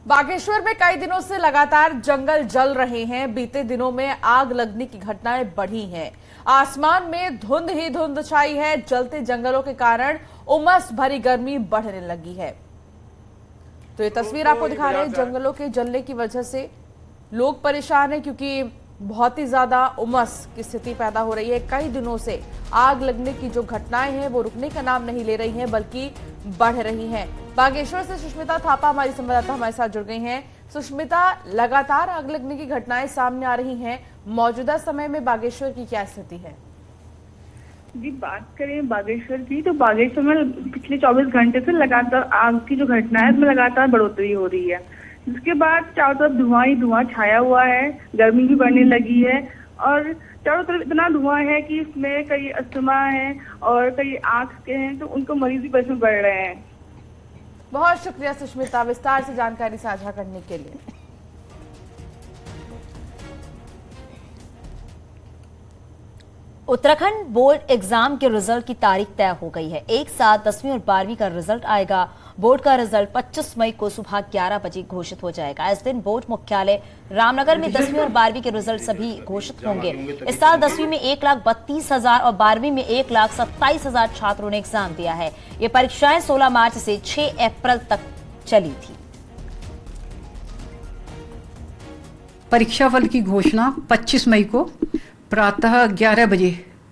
बागेश्वर में कई दिनों से लगातार जंगल जल रहे हैं। बीते दिनों में आग लगने की घटनाएं बढ़ी हैं। आसमान में धुंध ही धुंध छाई है। जलते जंगलों के कारण उमस भरी गर्मी बढ़ने लगी है। तो ये तस्वीर आपको दिखा रहे हैं। जंगलों के जलने की वजह से लोग परेशान हैं क्योंकि बहुत ही ज्यादा उमस की स्थिति पैदा हो रही है। कई दिनों से आग लगने की जो घटनाएं हैं वो रुकने का नाम नहीं ले रही हैं बल्कि बढ़ रही हैं। बागेश्वर से सुष्मिता थापा हमारी संवाददाता हमारे साथ जुड़ गई हैं। सुष्मिता, लगातार आग लगने की घटनाएं सामने आ रही हैं। मौजूदा समय में बागेश्वर की क्या स्थिति है? जी, बात करें बागेश्वर की तो बागेश्वर में पिछले 24 घंटे से लगातार आग की जो घटना है उसमें लगातार बढ़ोतरी हो रही है। जिसके बाद चारों तरफ धुआं ही धुआं छाया हुआ है, गर्मी भी बढ़ने लगी है और चारों तरफ इतना धुआं है कि इसमें कई अस्थमा है और कई आंख के हैं, तो उनको मरीज भी बस में बढ़ रहे हैं। बहुत शुक्रिया सुष्मिता, विस्तार से जानकारी साझा करने के लिए। उत्तराखंड बोर्ड एग्जाम के रिजल्ट की तारीख तय हो गई है। एक साथ 10वीं और 12वीं का रिजल्ट आएगा। बोर्ड का रिजल्ट 25 मई को सुबह 11 बजे घोषित हो जाएगा। इस दिन बोर्ड मुख्यालय रामनगर में 10वीं और 12वीं के रिजल्ट सभी घोषित होंगे। इस साल 10वीं में 1,32,000 और 12वीं में 1,27,000 छात्रों ने एग्जाम दिया है। ये परीक्षाएं 16 मार्च से 6 अप्रैल तक चली थी। परीक्षाफल की घोषणा 25 मई को प्रातः 11 बजे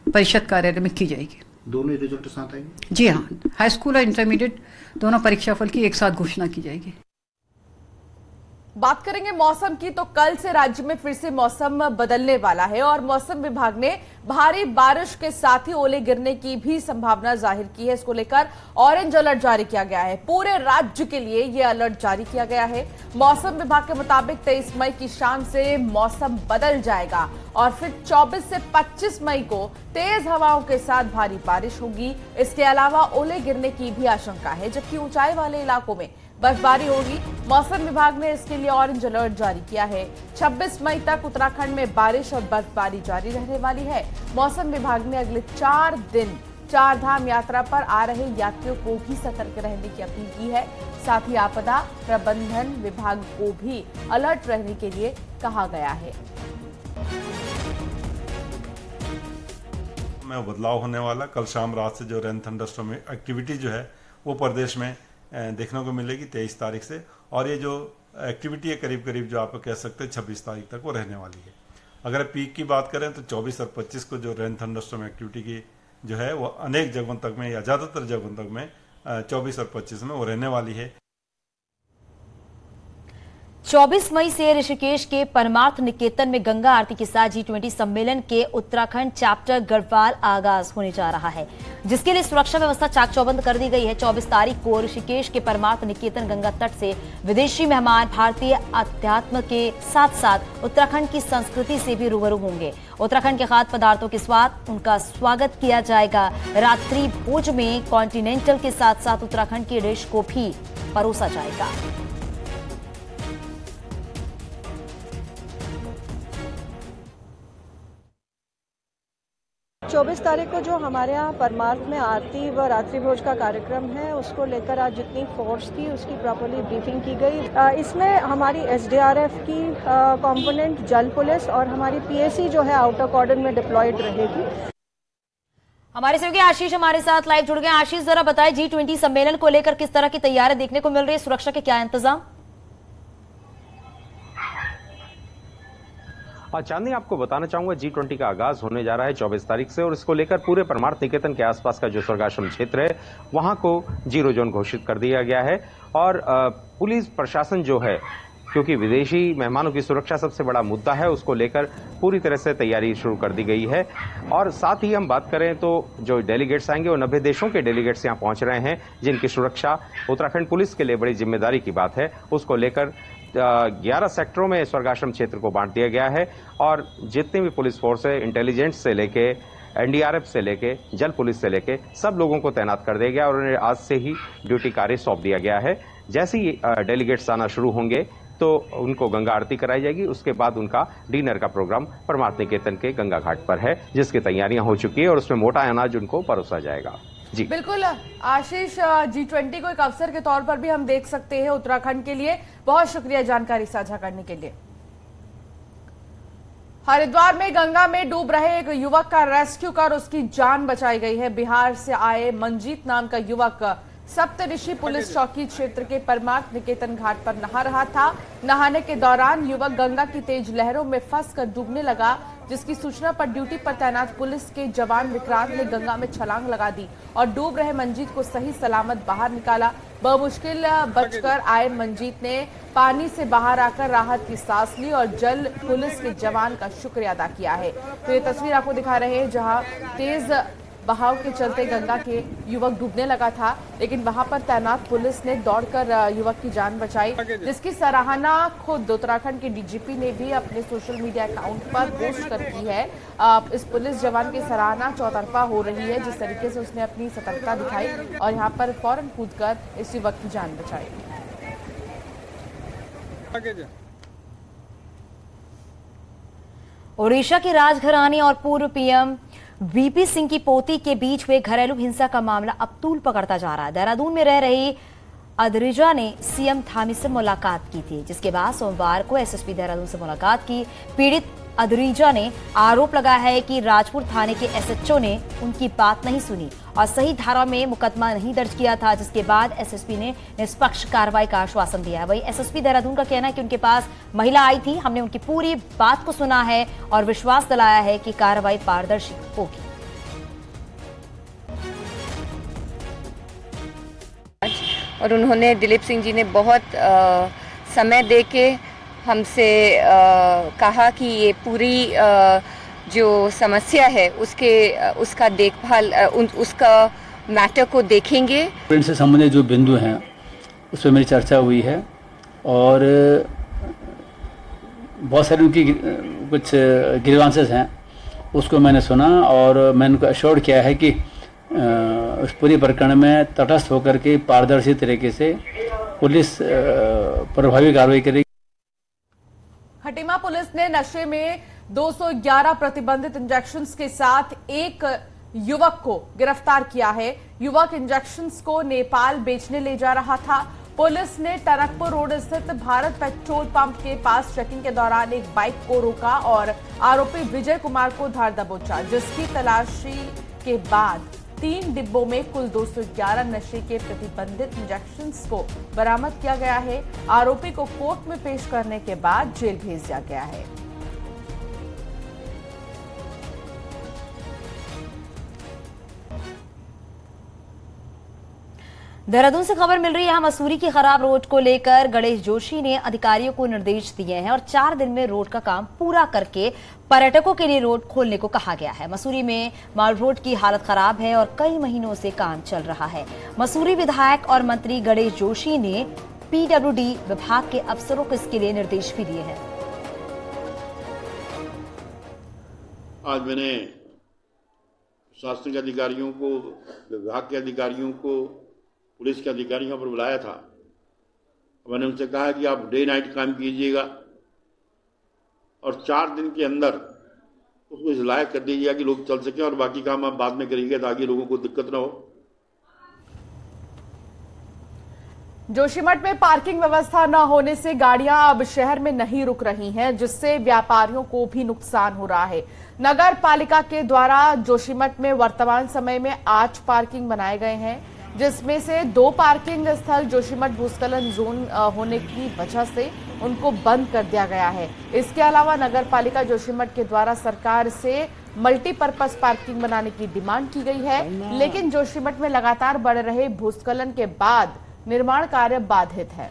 परिषद कार्यालय में की जाएगी। दोनों रिजल्ट साथ आएंगे? जी हाँ, हाई स्कूल और इंटरमीडिएट दोनों परीक्षाफल की एक साथ घोषणा की जाएगी। बात करेंगे मौसम की, तो कल से राज्य में फिर से मौसम बदलने वाला है और मौसम विभाग ने भारी बारिश के साथ ही ओले गिरने की भी संभावना जाहिर की है। इसको लेकर ऑरेंज अलर्ट जारी किया गया है। पूरे राज्य के लिए यह अलर्ट जारी किया गया है। मौसम विभाग के मुताबिक 23 मई की शाम से मौसम बदल जाएगा और फिर 24 से 25 मई को तेज हवाओं के साथ भारी बारिश होगी। इसके अलावा ओले गिरने की भी आशंका है, जबकि ऊंचाई वाले इलाकों में बर्फबारी होगी। मौसम विभाग ने इसके लिए ऑरेंज अलर्ट जारी किया है। 26 मई तक उत्तराखंड में बारिश और बर्फबारी जारी रहने वाली है। मौसम विभाग ने अगले 4 दिन चार धाम यात्रा पर आ रहे यात्रियों को भी सतर्क रहने की अपील की है। साथ ही आपदा प्रबंधन विभाग को भी अलर्ट रहने के लिए कहा गया है। में बदलाव होने वाला, कल शाम रात से जो रेन थंडरस्टॉर्म एक्टिविटी जो है वो प्रदेश में देखने को मिलेगी 23 तारीख से, और ये जो एक्टिविटी है करीब करीब जो आप कह सकते हैं 26 तारीख तक वो रहने वाली है। अगर पीक की बात करें तो 24 और 25 को जो रेन थंडरस्टॉर्म एक्टिविटी की जो है वो अनेक जगहों तक में या ज़्यादातर जगहों तक में 24 और 25 में वो रहने वाली है। 24 मई से ऋषिकेश के परमार्थ निकेतन में गंगा आरती के साथ G20 सम्मेलन के उत्तराखंड चैप्टर गढ़वाल आगाज होने जा रहा है, जिसके लिए सुरक्षा व्यवस्था चाक चौबंद कर दी गई है। 24 तारीख को ऋषिकेश के परमार्थ निकेतन गंगा तट से विदेशी मेहमान भारतीय अध्यात्म के साथ साथ उत्तराखंड की संस्कृति से भी रूबरू होंगे। उत्तराखंड के खाद्य पदार्थों के साथ उनका स्वागत किया जाएगा। रात्रि भोज में कॉन्टिनेंटल के साथ साथ उत्तराखंड की डिश को भी परोसा जाएगा। 24 तारीख को जो हमारे यहाँ परमार्थ में आरती व रात्रि भोज का कार्यक्रम है, उसको लेकर आज जितनी फोर्स थी उसकी प्रॉपर्ली ब्रीफिंग की गई। इसमें हमारी SDRF की कंपोनेंट, जल पुलिस और हमारी PAC जो है आउटर कॉर्डन में डिप्लॉयड रहेगी। हमारे सहयोगी आशीष हमारे साथ लाइव जुड़ गए। आशीष, जरा बताएं G20 सम्मेलन को लेकर किस तरह की तैयारी देखने को मिल रही है, सुरक्षा के क्या इंतजाम? चांदनी, आपको बताना चाहूंगा G20 का आगाज होने जा रहा है 24 तारीख से, और इसको लेकर पूरे परमार्थ निकेतन के आसपास का जो स्वर्गाश्रम क्षेत्र है वहां को जीरो जोन घोषित कर दिया गया है। और पुलिस प्रशासन जो है, क्योंकि विदेशी मेहमानों की सुरक्षा सबसे बड़ा मुद्दा है, उसको लेकर पूरी तरह से तैयारी शुरू कर दी गई है। और साथ ही हम बात करें तो जो डेलीगेट्स आएंगे वो 90 देशों के डेलीगेट्स यहाँ पहुंच रहे हैं, जिनकी सुरक्षा उत्तराखंड पुलिस के लिए बड़ी जिम्मेदारी की बात है। उसको लेकर 11 सेक्टरों में स्वर्गाश्रम क्षेत्र को बांट दिया गया है और जितनी भी पुलिस फोर्स है, इंटेलिजेंस से लेके NDRF से लेके जल पुलिस से लेके सब लोगों को तैनात कर दिया गया और उन्हें आज से ही ड्यूटी कार्य सौंप दिया गया है। जैसे ही डेलीगेट्स आना शुरू होंगे तो उनको गंगा आरती कराई जाएगी। उसके बाद उनका डिनर का प्रोग्राम परमार्थ निकेतन के गंगा घाट पर है, जिसकी तैयारियां हो चुकी है और उसमें मोटा अनाज उनको परोसा जाएगा। जी बिल्कुल आशीष, G20 को एक अवसर के तौर पर भी हम देख सकते हैं उत्तराखंड के लिए। बहुत शुक्रिया जानकारी साझा करने के लिए। हरिद्वार में गंगा में डूब रहे एक युवक का रेस्क्यू कर उसकी जान बचाई गई है। बिहार से आए मंजीत नाम का युवक सप्तऋषि पुलिस चौकी क्षेत्र के परमार्थ निकेतन घाट पर नहा रहा था। नहाने के दौरान युवक गंगा की तेज लहरों में फंसकर डूबने लगा, जिसकी सूचना पर ड्यूटी पर तैनात पुलिस के जवान विक्रांत ने गंगा में छलांग लगा दी और डूब रहे मंजीत को सही सलामत बाहर निकाला। बमुश्किल बचकर आए मंजीत ने पानी से बाहर आकर राहत की सांस ली और जल पुलिस के जवान का शुक्रिया अदा किया है। तो ये तस्वीर आपको दिखा रहे हैं जहां तेज बहाव के चलते गंगा के युवक डूबने लगा था, लेकिन वहां पर तैनात पुलिस ने दौड़कर युवक की जान बचाई, जिसकी सराहना खुद उत्तराखंड के डीजीपी ने भी अपने सोशल मीडिया अकाउंट पर पोस्ट कर की है। इस पुलिस जवान की सराहना चौतरफा हो रही है, जिस तरीके से उसने अपनी सतर्कता दिखाई और यहाँ पर फौरन कूदकर इस युवक की जान बचाई। ओडिशा की राजघरानी और पूर्व पीएम वीपी सिंह की पोती के बीच हुए घरेलू हिंसा का मामला अब तूल पकड़ता जा रहा है। देहरादून में रह रही अद्रिजा ने सीएम थामी से मुलाकात की थी, जिसके बाद सोमवार को एसएसपी देहरादून से मुलाकात की। पीड़ित अद्रिजा ने आरोप लगाया है कि राजपुर थाने के एसएचओ ने उनकी बात नहीं सुनी और सही धारा में मुकदमा नहीं दर्ज किया था, जिसके बाद एसएसपी ने निष्पक्ष कार्रवाई का आश्वासन दिया है। वहीं एसएसपी देहरादून का कहना है कि उनके पास महिला आई थी, हमने उनकी पूरी बात को सुना है और विश्वास दिलाया है कि कार्रवाई पारदर्शी होगी। और उन्होंने दिलीप सिंह जी ने बहुत समय देके हमसे कहा कि ये पूरी जो समस्या है उसका देखभाल उसका मैटर को देखेंगे। से संबंधित जो बिंदु हैं उस पर मेरी चर्चा हुई है और बहुत सारे उनकी कुछ ग्रीवांसेस हैं उसको मैंने सुना और मैंने उनको अश्योर्ड किया है कि उस पूरी प्रकरण में तटस्थ होकर के पारदर्शी तरीके से पुलिस प्रभावी कार्रवाई करेगी। खटीमा पुलिस ने नशे में 211 प्रतिबंधित इंजेक्शंस के साथ एक युवक को गिरफ्तार किया है। युवक इंजेक्शंस को नेपाल बेचने ले जा रहा था। पुलिस ने टनकपुर रोड स्थित भारत पेट्रोल पंप के पास चेकिंग के दौरान एक बाइक को रोका और आरोपी विजय कुमार को धार दबोचा, जिसकी तलाशी के बाद 3 डिब्बों में कुल 211 नशे के प्रतिबंधित इंजेक्शंस को बरामद किया गया है। आरोपी को कोर्ट में पेश करने के बाद जेल भेज दिया गया है। देहरादून से खबर मिल रही है, मसूरी की खराब रोड को लेकर गणेश जोशी ने अधिकारियों को निर्देश दिए हैं और 4 दिन में रोड का काम पूरा करके पर्यटकों के लिए रोड खोलने को कहा गया है। मसूरी में माल रोड की हालत खराब है और कई महीनों से काम चल रहा है। मसूरी विधायक और मंत्री गणेश जोशी ने पीडब्ल्यूडी विभाग के अफसरों को इसके लिए निर्देश भी दिए हैं। आज मैंने प्रशासनिक अधिकारियों को, विभाग के अधिकारियों को, पुलिस के अधिकारियों पर बुलाया था। मैंने उनसे कहा कि आप डे नाइट काम कीजिएगा और 4 दिन के अंदर उसको इस लायक कर दीजिएगा कि लोग चल सकें और बाकी काम आप बाद में करिएगा ताकि लोगों को दिक्कत न हो। जोशीमठ में पार्किंग व्यवस्था न होने से गाड़ियां अब शहर में नहीं रुक रही हैं, जिससे व्यापारियों को भी नुकसान हो रहा है। नगर पालिका के द्वारा जोशीमठ में वर्तमान समय में 8 पार्किंग बनाए गए हैं, जिसमें से 2 पार्किंग स्थल जोशीमठ भूस्खलन जोन होने की वजह से उनको बंद कर दिया गया है। इसके अलावा नगर पालिका जोशीमठ के द्वारा सरकार से मल्टीपर्पज पार्किंग बनाने की डिमांड की गई है, लेकिन जोशीमठ में लगातार बढ़ रहे भूस्खलन के बाद निर्माण कार्य बाधित है।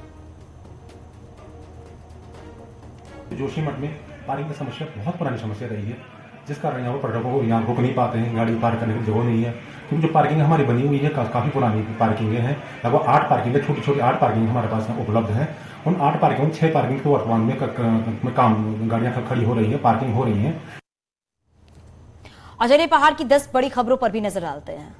जोशीमठ में पार्किंग की समस्या बहुत पुरानी समस्या रही है, जिस कारण यहाँ पर पर्यटकों को यहाँ रुक नहीं पाते हैं, गाड़ी पार्क करने की जगह नहीं है, क्योंकि जो पार्किंग हमारी बनी हुई है काफी पुरानी पार्किंगें हैं। लगभग 8 पार्किंग छोटी छोटी 8 पार्किंग हमारे पास उपलब्ध है। उन 8 पार्किंग 6 पार्किंग तो वर्तमान में काम गाड़ियां खड़ी हो रही है, पार्किंग हो रही है। और चलिए पहाड़ की 10 बड़ी खबरों पर भी नजर डालते हैं।